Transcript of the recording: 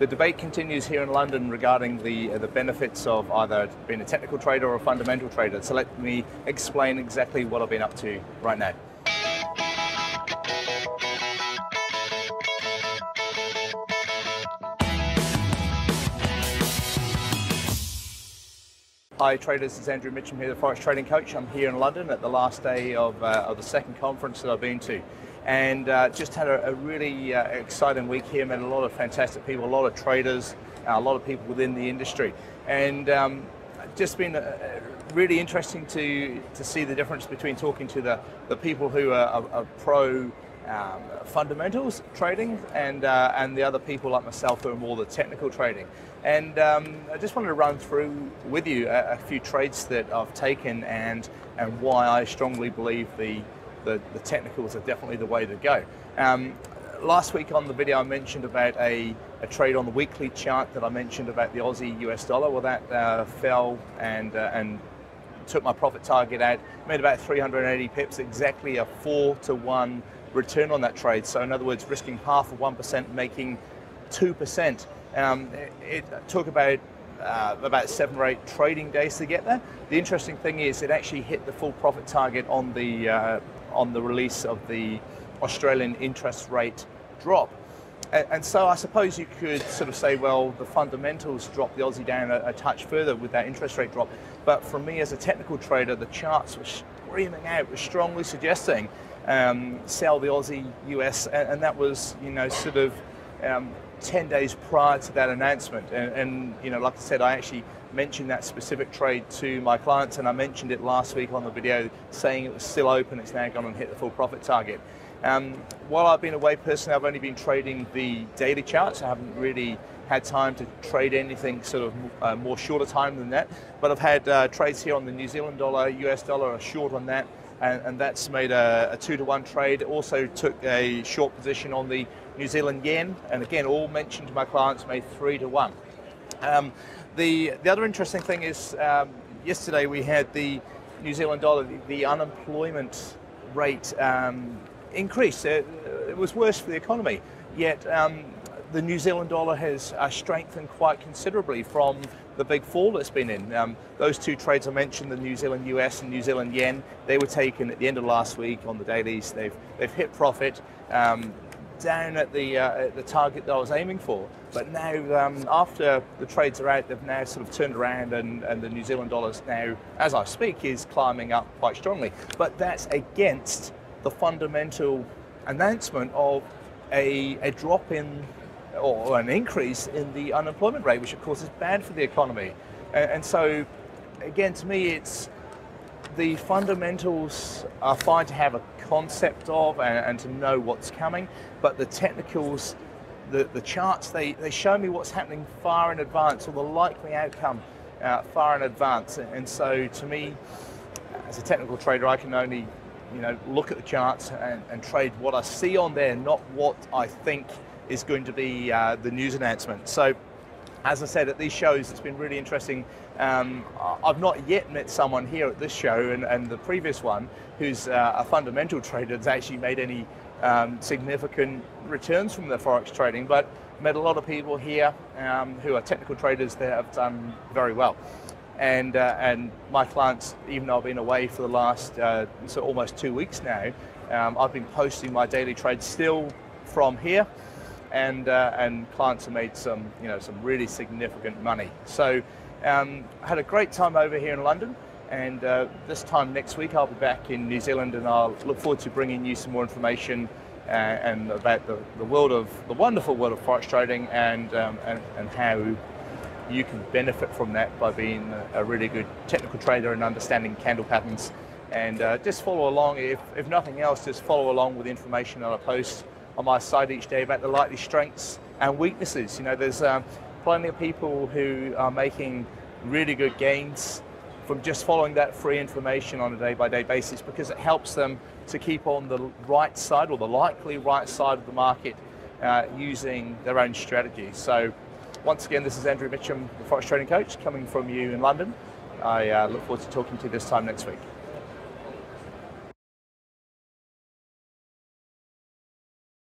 the debate continues here in London regarding the benefits of either being a technical trader or a fundamental trader. So let me explain exactly what I've been up to right now. Hi traders, it's Andrew Mitchem here, the Forex Trading Coach. I'm here in London at the last day of the second conference that I've been to. And just had a really exciting week here, met a lot of fantastic people, a lot of traders, a lot of people within the industry. And just been really interesting to see the difference between talking to the people who are pro fundamentals trading and the other people like myself who are more the technical trading. And I just wanted to run through with you a few trades that I've taken and why I strongly believe the technicals are definitely the way to go. Last week on the video I mentioned about a trade on the weekly chart that I mentioned about the Aussie US dollar. Well, that fell and took my profit target out, made about 380 pips, exactly a 4-to-1 return on that trade. So in other words, risking half of 1%, making 2%. It took about 7 or 8 trading days to get there. The interesting thing is it actually hit the full profit target on the release of the Australian interest rate drop. And so I suppose you could sort of say, well, the fundamentals dropped the Aussie down a touch further with that interest rate drop. But for me as a technical trader, the charts were screaming out, were strongly suggesting sell the Aussie US, and that was, you know, sort of 10 days prior to that announcement. And you know, like I said, I actually mentioned that specific trade to my clients, and I mentioned it last week on the video saying it was still open. It's now gone and hit the full profit target. While I've been away personally, I've only been trading the daily charts. I haven't really had time to trade anything sort of more shorter time than that, but I've had trades here on the New Zealand dollar, US dollar, a short on that, and that's made a 2-to-1 trade. Also took a short position on the New Zealand yen, and again, all mentioned to my clients, made 3-to-1. The other interesting thing is yesterday we had the New Zealand dollar, the unemployment rate increase. It was worse for the economy, yet the New Zealand dollar has strengthened quite considerably from the big fall it's been in. Those two trades I mentioned, the New Zealand US and New Zealand yen, they were taken at the end of last week on the dailies. They've hit profit down at the target that I was aiming for. But now, after the trades are out, they've now sort of turned around, and the New Zealand dollar now, as I speak, is climbing up quite strongly. But that's against the fundamental announcement of a drop in, or an increase in the unemployment rate, which of course is bad for the economy. And so, again, to me, it's the fundamentals are fine to have a concept of and to know what's coming, but the technicals, the charts, they show me what's happening far in advance, or the likely outcome far in advance. And so, to me, as a technical trader, I can only, you know, look at the charts and trade what I see on there, not what I think is going to be the news announcement. So, as I said, at these shows, it's been really interesting. I've not yet met someone here at this show and the previous one who's a fundamental trader that's actually made any significant returns from their Forex trading, but met a lot of people here who are technical traders that have done very well. And my clients, even though I've been away for the last so almost 2 weeks now, I've been posting my daily trades still from here, and clients have made some, you know, some really significant money. So I had a great time over here in London, and this time next week I'll be back in New Zealand, and I'll look forward to bringing you some more information and about the wonderful world of Forex trading, and how you can benefit from that by being a really good technical trader and understanding candle patterns. And just follow along, if nothing else, just follow along with the information that I post on my site each day about the likely strengths and weaknesses. You know, there's plenty of people who are making really good gains from just following that free information on a day-by-day basis, because it helps them to keep on the right side, or the likely right side of the market, using their own strategy. So once again, this is Andrew Mitchem, the Forex Trading Coach, coming from you in London. I look forward to talking to you this time next week.